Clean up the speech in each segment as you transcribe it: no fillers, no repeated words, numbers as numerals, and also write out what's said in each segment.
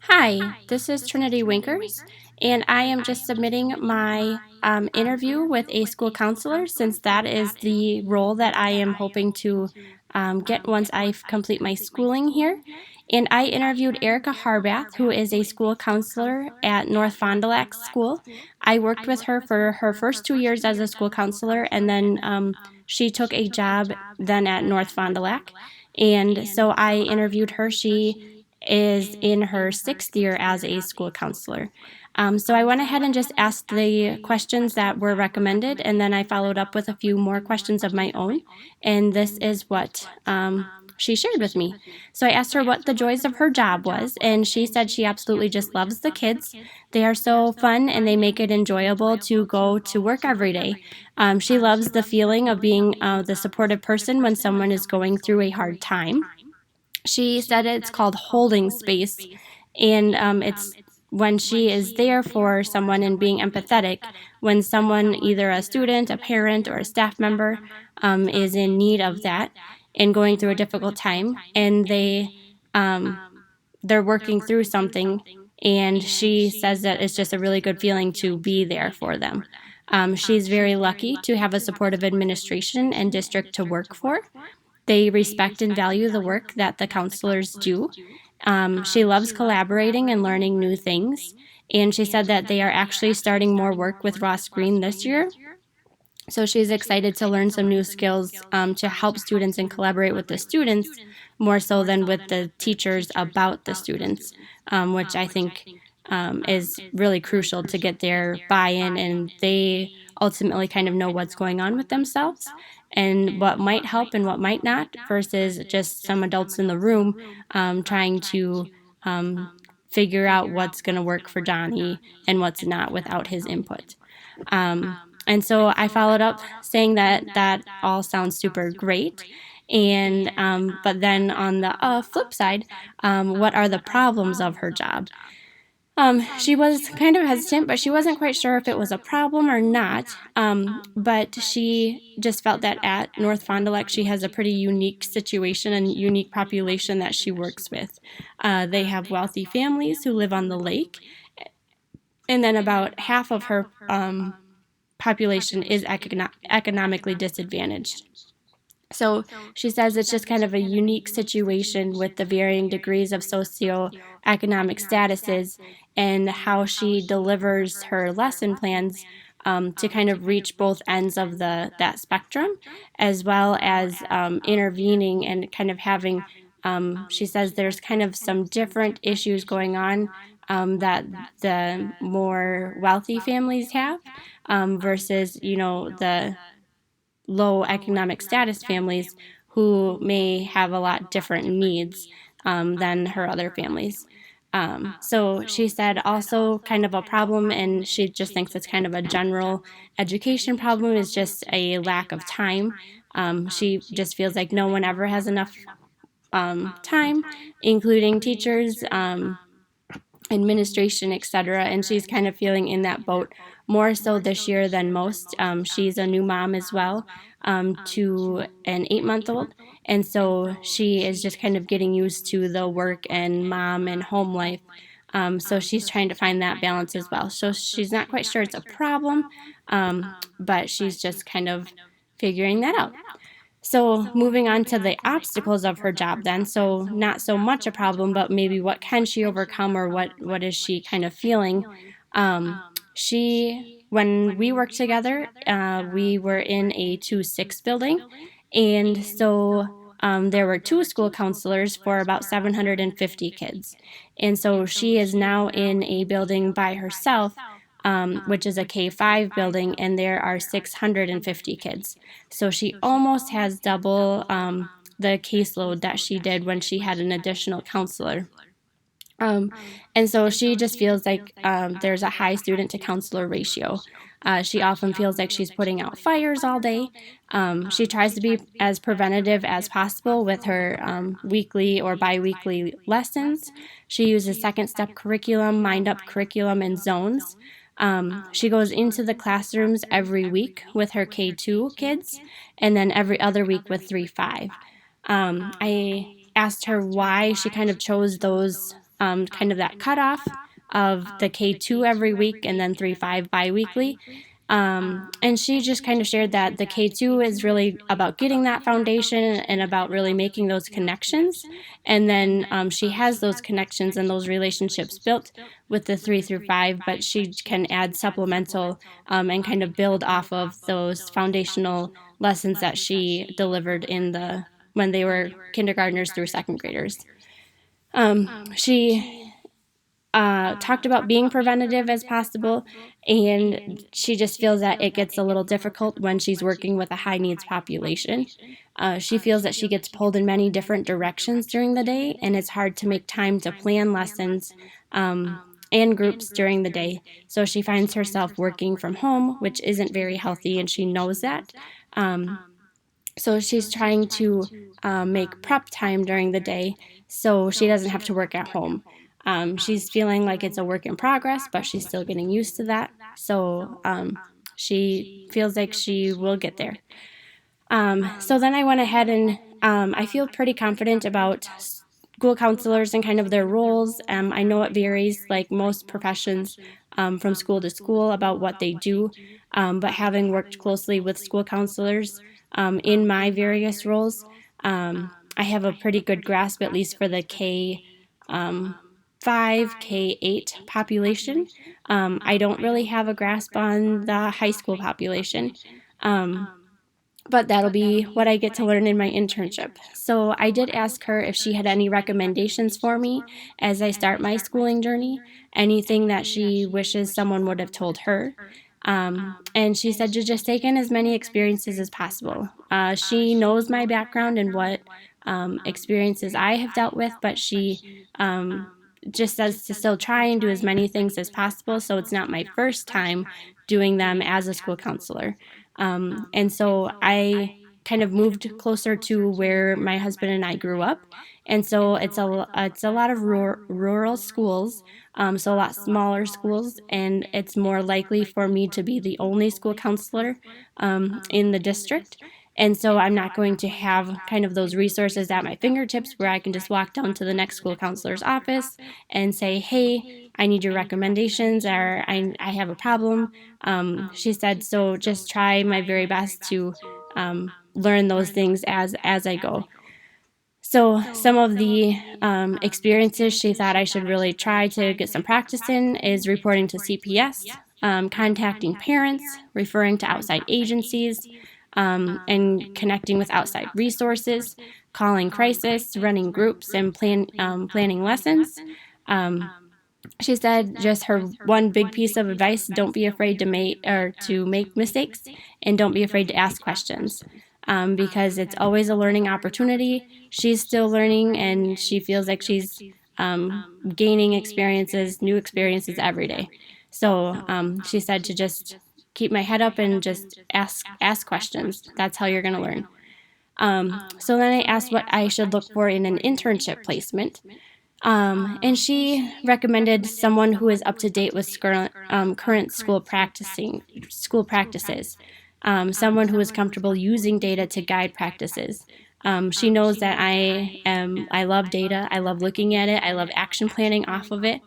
Hi, this is Trinity Winkers, and I am just submitting my interview with a school counselor since that is the role that I am hoping to get once I complete my schooling here. And I interviewed Erica Harbath, who is a school counselor at North Fond du Lac School. I worked with her for her first 2 years as a school counselor, and then she took a job then at North Fond du Lac. And so I interviewed her. She is in her 6th year as a school counselor. So I went ahead and just asked the questions that were recommended, and then I followed up with a few more questions of my own, and this is what she shared with me. So I asked her what the joys of her job was, and she said she absolutely just loves the kids. They are so fun, and they make it enjoyable to go to work every day. She loves the feeling of being the supportive person when someone is going through a hard time. She said it's called holding space, and it's when she is there for someone and being empathetic when someone, either a student, a parent, or a staff member, is in need of that and going through a difficult time, and um, they're working through something, and she says that it's just a really good feeling to be there for them. She's very lucky to have a supportive administration and district to work for. They respect and value the work that the counselors do. She loves collaborating and learning new things. And she said that they are actually starting more work with Ross Green this year. So she's excited to learn some new skills to help students and collaborate with the students more so than with the teachers about the students, which I think is really crucial to get their buy-in, and they ultimately kind of know what's going on with themselves and what might help and what might not, versus just some adults in the room trying to figure out what's going to work for Johnny and what's not without his input. And so I followed up saying that that all sounds super great. And but then on the flip side, what are the problems of her job? She was kind of hesitant, but she wasn't quite sure if it was a problem or not. But she just felt that at North Fond du Lac, she has a pretty unique situation and unique population that she works with. They have wealthy families who live on the lake, and then about half of her population is economically disadvantaged. So she says it's just kind of a unique situation with the varying degrees of socioeconomic statuses and how she delivers her lesson plans to kind of reach both ends of that spectrum, as well as intervening and kind of having, she says there's kind of some different issues going on that the more wealthy families have versus, the low economic status families who may have a lot different needs than her other families. So she said also kind of a problem, and she just thinks it's kind of a general education problem, is just a lack of time. She just feels like no one ever has enough time, including teachers, administration, etc. And she's kind of feeling in that boat more so this year than most. She's a new mom as well to an 8-month-old. And so she is just kind of getting used to the work and mom and home life. So she's trying to find that balance as well. So she's not quite sure it's a problem, but she's just kind of figuring that out. So moving on to the obstacles of her job then. So not so much a problem, but maybe what can she overcome, or what is she kind of feeling? When we worked together, we were in a 2-6 building. And so there were 2 school counselors for about 750 kids. And so she is now in a building by herself, which is a K-5 building, and there are 650 kids. So she almost has double the caseload that she did when she had an additional counselor. And so she just feels like there's a high student to counselor ratio. She often feels like she's putting out fires all day. She tries to be as preventative as possible with her weekly or bi-weekly lessons. She uses second step curriculum, mind up curriculum, and zones. She goes into the classrooms every week with her K2 kids, and then every other week with 3-5. I asked her why she kind of chose those kind of that cutoff of the K2 every week and then 3-5 biweekly. And she just kind of shared that the K2 is really about getting that foundation and about really making those connections. And then she has those connections and those relationships built with the 3-5, but she can add supplemental and kind of build off of those foundational lessons that she delivered when they were kindergartners through second graders. She talked about being preventative as possible, and she just feels that it gets a little difficult when she's working with a high needs population. She feels that she gets pulled in many different directions during the day, and it's hard to make time to plan lessons and groups during the day. So she finds herself working from home, which isn't very healthy, and she knows that. So she's trying to make prep time during the day so she doesn't have to work at home. She's feeling like it's a work in progress, but she's still getting used to that. So she feels like she will get there. So then I went ahead and I feel pretty confident about school counselors and kind of their roles. I know it varies, like most professions, from school to school about what they do, but having worked closely with school counselors in my various roles, I have a pretty good grasp, at least for the K5, K8 population. I don't really have a grasp on the high school population. But that'll be what I get to learn in my internship. So I did ask her if she had any recommendations for me as I start my schooling journey, anything that she wishes someone would have told her. And she said to just take in as many experiences as possible. She knows my background and what experiences I have dealt with, but she just says to still try and do as many things as possible, so it's not my first time doing them as a school counselor. And so I kind of moved closer to where my husband and I grew up. And so it's a lot of rural schools, so a lot smaller schools, and it's more likely for me to be the only school counselor in the district. And so I'm not going to have kind of those resources at my fingertips where I can just walk down to the next school counselor's office and say, hey, I need your recommendations, or I have a problem. She said, so just try my very best to learn those things as I go. So some of the experiences she thought I should really try to get some practice in is reporting to CPS, contacting parents, referring to outside agencies, and connecting with outside resources, calling crisis, running groups, and planning lessons. She said just her one big piece of advice: don't be afraid to make mistakes, and don't be afraid to ask questions, because it's always a learning opportunity. She's still learning, and she feels like she's gaining new experiences every day. So she said to just keep my head up and just ask questions. That's how you're going to learn. So then I asked what I should look for in an internship placement. And she recommended someone who is up to date with current school practices, someone who is comfortable using data to guide practices. She knows that I love data. I love looking at it. I love action planning off of it.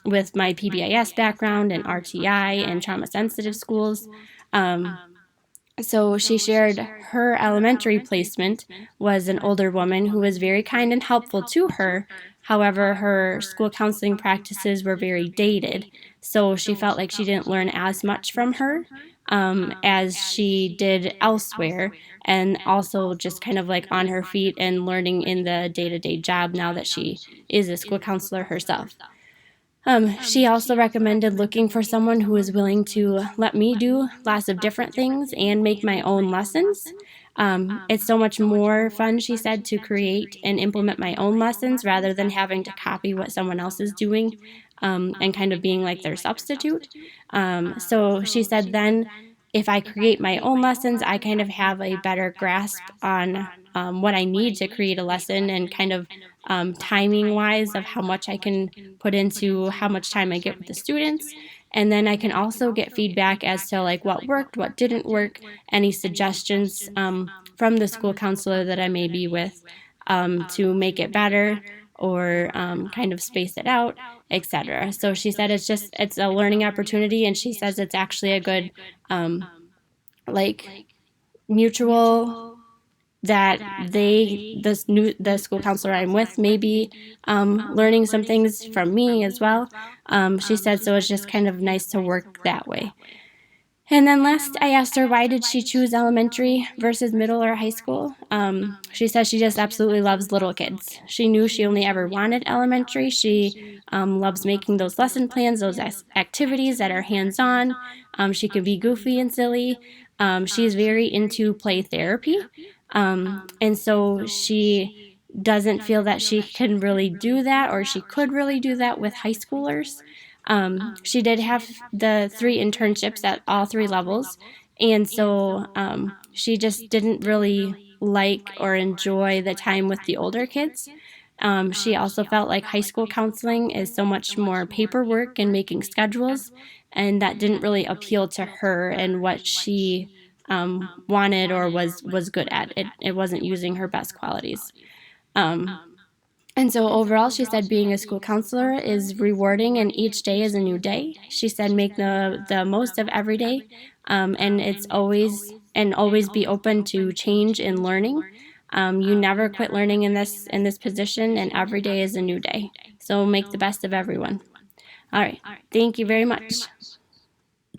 With my PBIS background and RTI and trauma sensitive schools. So she shared her elementary placement was an older woman who was very kind and helpful to her. However, her school counseling practices were very dated, so she felt like she didn't learn as much from her as she did elsewhere, and also just kind of like on her feet and learning in the day-to-day job now that she is a school counselor herself. She also recommended looking for someone who is willing to let me do lots of different things and make my own lessons. It's so much more fun, she said, to create and implement my own lessons rather than having to copy what someone else is doing and kind of being like their substitute. So she said then if I create my own lessons, I kind of have a better grasp on what I need to create a lesson and kind of timing wise of how much I can put into how much time I get with the students. And then I can also get feedback as to like what worked, what didn't work, any suggestions from the school counselor that I may be with to make it better, or kind of space it out, etc. So she said it's a learning opportunity, and she says it's actually a good like mutual, that the school counselor I'm with may be learning some things from me as well. She said so it's just kind of nice to work that way. And then last, I asked her why did she choose elementary versus middle or high school. She says she just absolutely loves little kids. She knew she only ever wanted elementary. She loves making those lesson plans, those activities that are hands-on. She can be goofy and silly. She's very into play therapy. And so she doesn't feel that she can really do that, or she could really do that with high schoolers. She did have the 3 internships at all 3 levels, and so she just didn't really like or enjoy the time with the older kids. She also felt like high school counseling is so much more paperwork and making schedules, and that didn't really appeal to her and what she wanted or was good at. It wasn't using her best qualities. And so overall, she said being a school counselor is rewarding, and each day is a new day. She said make the most of every day, and it's always be open to change and learning. You never quit learning in this position, and every day is a new day. So make the best of everyone. All right. Thank you very much.